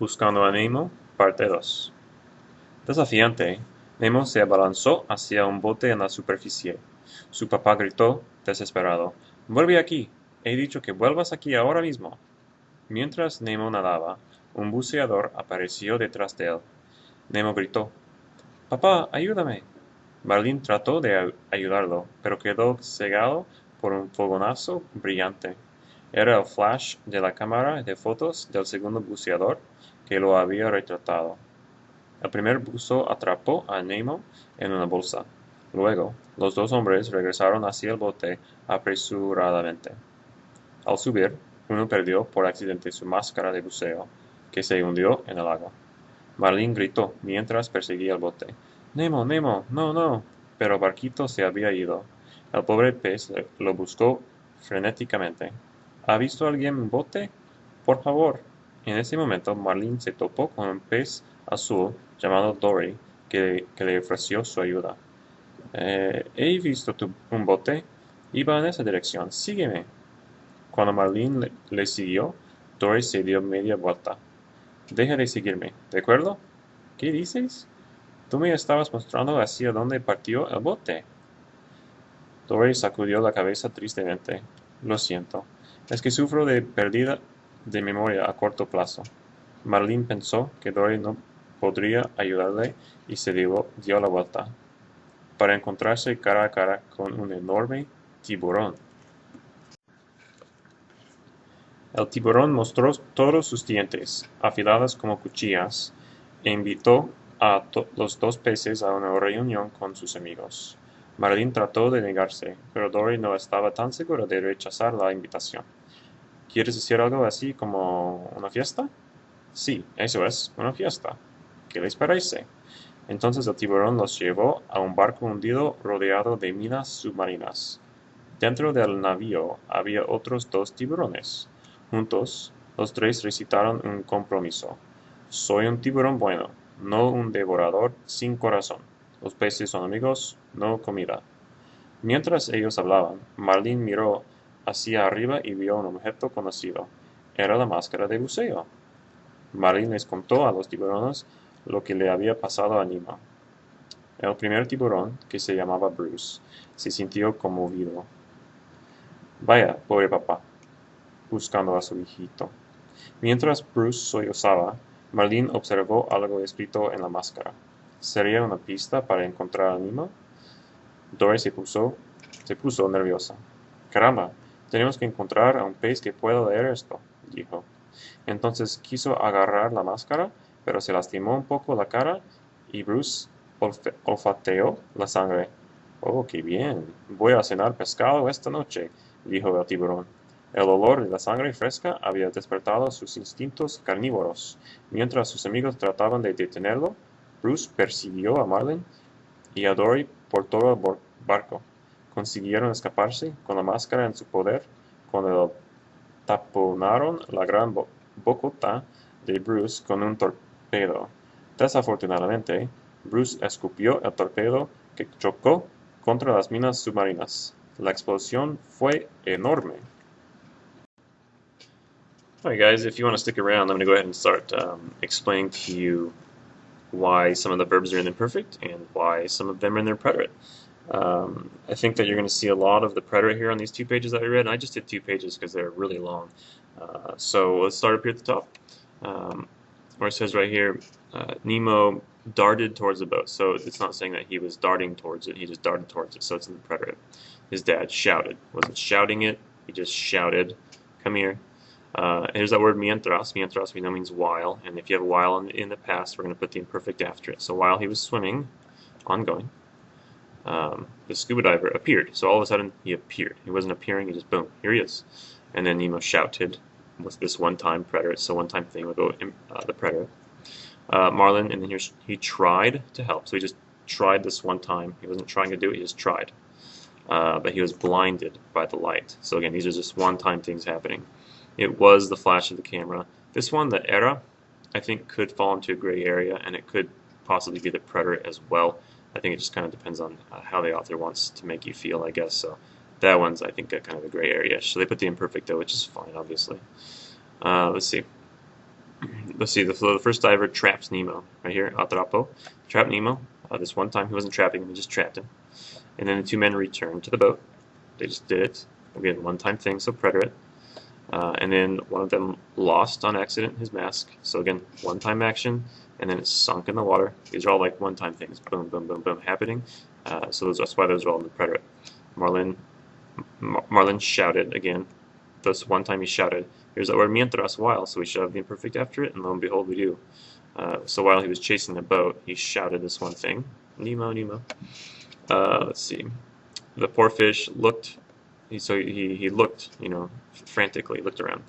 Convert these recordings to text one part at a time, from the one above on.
Buscando a Nemo, parte 2. Desafiante, Nemo se abalanzó hacia un bote en la superficie. Su papá gritó, desesperado, «¡Vuelve aquí! He dicho que vuelvas aquí ahora mismo». Mientras Nemo nadaba, un buceador apareció detrás de él. Nemo gritó, «¡Papá, ayúdame!». Marlin trató de ayudarlo, pero quedó cegado por un fogonazo brillante. Era el flash de la cámara de fotos del segundo buceador que lo había retratado. El primer buzo atrapó a Nemo en una bolsa. Luego, los dos hombres regresaron hacia el bote apresuradamente. Al subir, uno perdió por accidente su máscara de buceo, que se hundió en el agua. Marlin gritó mientras perseguía el bote. «Nemo, Nemo, no, no». Pero Barquito se había ido. El pobre pez lo buscó frenéticamente. ¿Ha visto alguien un bote? Por favor. En ese momento Marlin se topó con un pez azul llamado Dory que le ofreció su ayuda. He visto un bote. Iba en esa dirección. Sígueme. Cuando Marlin le siguió, Dory se dio media vuelta. Deja de seguirme, ¿de acuerdo? ¿Qué dices? Tú me estabas mostrando hacia dónde partió el bote. Dory sacudió la cabeza tristemente. Lo siento. Es que sufro de pérdida de memoria a corto plazo. Marlin pensó que Dory no podría ayudarle y se dio la vuelta, para encontrarse cara a cara con un enorme tiburón. El tiburón mostró todos sus dientes, afilados como cuchillas, e invitó a los dos peces a una reunión con sus amigos. Marlin trató de negarse, pero Dory no estaba tan segura de rechazar la invitación. ¿Quieres decir algo así como una fiesta? Sí, eso es, una fiesta. ¿Qué les parece? Entonces el tiburón los llevó a un barco hundido rodeado de minas submarinas. Dentro del navío había otros dos tiburones. Juntos, los tres recitaron un compromiso. Soy un tiburón bueno, no un devorador sin corazón. Los peces son amigos, no comida. Mientras ellos hablaban, Marlin miró hacia arriba y vio un objeto conocido. Era la máscara de buceo. Marlin les contó a los tiburones lo que le había pasado a Nemo. El primer tiburón, que se llamaba Bruce, se sintió conmovido. Vaya, pobre papá, buscando a su hijito. Mientras Bruce sollozaba, Marlin observó algo escrito en la máscara. ¿Sería una pista para encontrar a Nemo? Dory se puso nerviosa. Caramba, tenemos que encontrar a un pez que pueda leer esto, dijo. Entonces quiso agarrar la máscara, pero se lastimó un poco la cara y Bruce olfateó la sangre. Oh, qué bien. Voy a cenar pescado esta noche, dijo el tiburón. El olor de la sangre fresca había despertado sus instintos carnívoros. Mientras sus amigos trataban de detenerlo, Bruce persiguió a Marlin y a Dory por todo el barco. Consiguieron escaparse con la máscara en su poder cuando taponaron la gran bocota de Bruce con un torpedo. Desafortunadamente, Bruce escupió el torpedo que chocó contra las minas submarinas. La explosión fue enorme. Alright guys, if you want to stick around, I'm going to go ahead and start explaining to you why some of the verbs are in imperfect and why some of them are in their preterite. I think that you're going to see a lot of the preterite here on these 2 pages that I read, and I just did 2 pages because they're really long. So let's start up here at the top, where it says right here, Nemo darted towards the boat. So it's not saying that he was darting towards it, he just darted towards it, so it's in the preterite. His dad shouted. Wasn't shouting it, he just shouted, come here. Here's that word mientras. Mientras we know means while, and if you have a while in the past, we're going to put the imperfect after it. So while he was swimming, ongoing, the scuba diver appeared. So all of a sudden, he appeared. He wasn't appearing, he just, boom, here he is. And then Nemo shouted with this one-time preterite, so one-time thing will go in the preterite. Marlin, and then he tried to help. So he just tried this one time. He wasn't trying to do it, he just tried. But he was blinded by the light. So again, these are just one-time things happening. It was the flash of the camera. This one, the era, I think could fall into a gray area, and it could possibly be the preterite as well. I think it just kind of depends on how the author wants to make you feel, I guess. So that one's, I think, kind of a gray area. So they put the imperfect, though, which is fine, obviously. Let's see. let's see, the first diver trapped Nemo right here, atrapo, trapped Nemo. This one time he wasn't trapping him, he just trapped him. And then the two men returned to the boat. They just did it. Again, one-time thing, so preterite. And then one of them lost on accident his mask. So again, one-time action, and then it sunk in the water. These are all like one-time things, boom, boom, boom, boom, happening. So that's why those are all in the preterite. Marlin shouted again. This one time he shouted. Here's that word mientras, while, so we should have the imperfect after it, and lo and behold, we do. So while he was chasing the boat, he shouted this one thing, Nemo, Nemo. Let's see. The poor fish looked. He looked, frantically, looked around.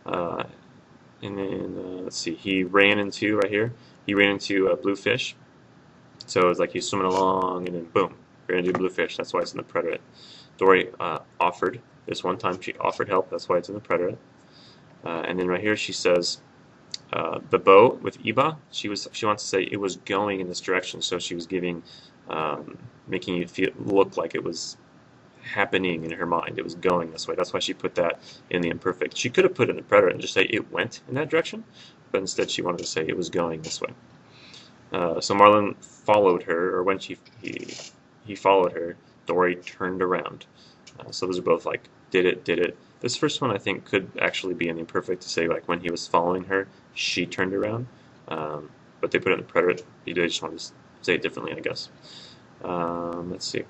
And then, let's see, he ran into, right here, he ran into a blue fish. So it was like he's swimming along, and then boom, ran into a blue fish. That's why it's in the preterite. Dory offered. This one time she offered help. That's why it's in the preterite. And then right here she says, the boat with Iba, she wants to say it was going in this direction. So she was giving, making you look like it was happening in her mind. It was going this way. That's why she put that in the imperfect. She could have put it in the preterite and just say it went in that direction, but instead she wanted to say it was going this way. So Marlin followed her, or when he followed her, Dory turned around. So those are both like did it. This first one I think could actually be in the imperfect to say like when he was following her, she turned around. But they put it in the preterite. They just wanted to say it differently, I guess. Let's see.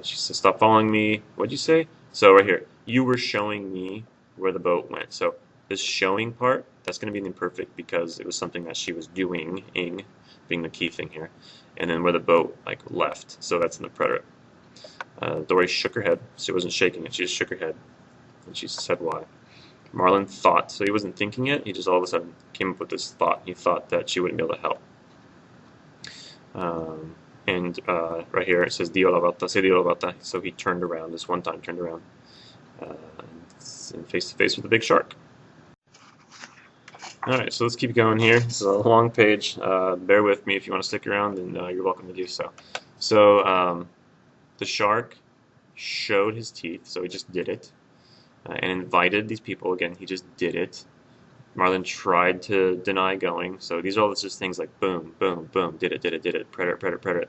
She says, "Stop following me." What'd you say? So right here, you were showing me where the boat went. So this showing part, that's going to be in the imperfect because it was something that she was doing, being the key thing here. And then where the boat like left. So that's in the preterite. Dory shook her head. She wasn't shaking it. She just shook her head. And she said why. Marlin thought. So he wasn't thinking it. He just all of a sudden came up with this thought. He thought that she wouldn't be able to help. And right here it says Dio la volta, se dio la volta. So he turned around. This one time turned around. And face to face with a big shark. Alright, so let's keep going here. This is a long page. Bear with me if you want to stick around, and you're welcome to do so. So the shark showed his teeth, so he just did it. And invited these people. Again, he just did it. Marlin tried to deny going. So these are all just things like boom, boom, boom, did it, preterite.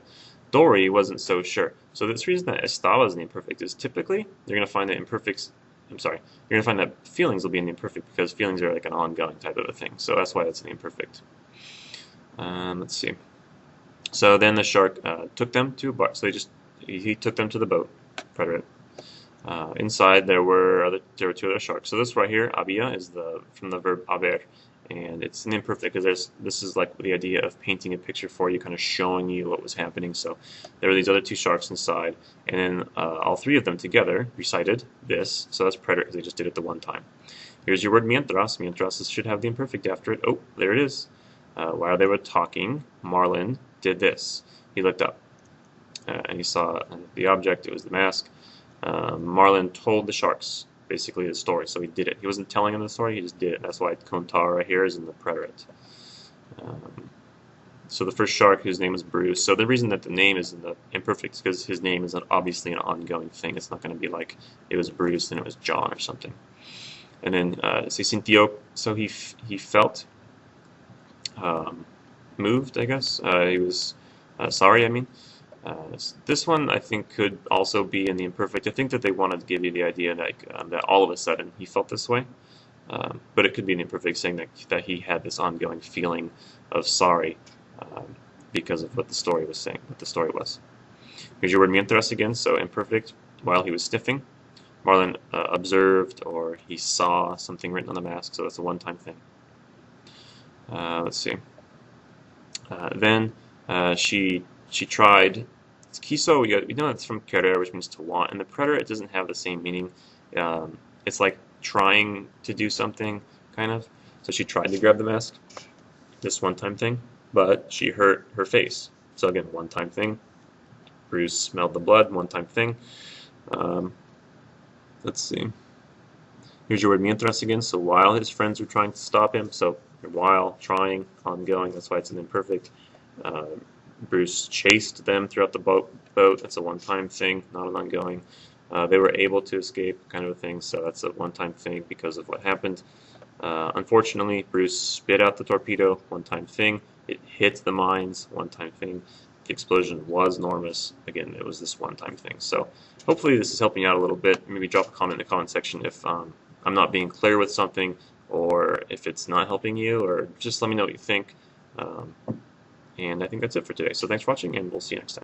Dory wasn't so sure. So this reason that estaba is in the imperfect is typically you're going to find that imperfects. You're going to find that feelings will be in the imperfect because feelings are like an ongoing type of a thing. So that's why that's in the imperfect. Let's see. So then the shark took them to a bar. So he took them to the boat, preterite. Inside there were two other sharks. So this right here, había, is from the verb haber, and it's an imperfect because this is like the idea of painting a picture for you, kind of showing you what was happening. So there were these other two sharks inside, and then all three of them together recited this. So that's preterite because they just did it the one time. Here's your word mientras. Mientras should have the imperfect after it. Oh, there it is. While they were talking, Marlin did this. He looked up, and he saw the object. It was the mask. Marlin told the sharks basically the story, so he did it. He wasn't telling them the story, he just did it. That's why contar right here is in the preterite. So the first shark, whose name is Bruce. So the reason that the name is in the imperfect is because his name is obviously an ongoing thing. It's not going to be like it was Bruce and it was John or something. And then se sintió, so he felt moved, I guess. He was sorry, I mean. This one I think could also be in the imperfect. I think that they wanted to give you the idea that all of a sudden he felt this way, but it could be an imperfect saying that he had this ongoing feeling of sorry because of what the story was saying, what the story was. Here's your word mientras again, so imperfect, while he was sniffing. Marlin observed or he saw something written on the mask, so that's a one-time thing. Let's see. Then she tried. It's quiso. We know it's from querer, which means to want. And the preterite, it doesn't have the same meaning. It's like trying to do something, kind of. So she tried to grab the mask, this one-time thing, but she hurt her face. So again, one-time thing. Bruce smelled the blood, one-time thing. Let's see. Here's your word mientras again. So while his friends were trying to stop him, so while, trying, ongoing, that's why it's an imperfect. Bruce chased them throughout the boat. That's a one-time thing, not an ongoing. They were able to escape, kind of a thing, so that's a one-time thing because of what happened. Unfortunately, Bruce spit out the torpedo, one-time thing. It hit the mines, one-time thing. The explosion was enormous. Again, it was this one-time thing. So hopefully this is helping you out a little bit. Maybe drop a comment in the comment section if I'm not being clear with something, or if it's not helping you, or just let me know what you think. And I think that's it for today. So thanks for watching, and we'll see you next time.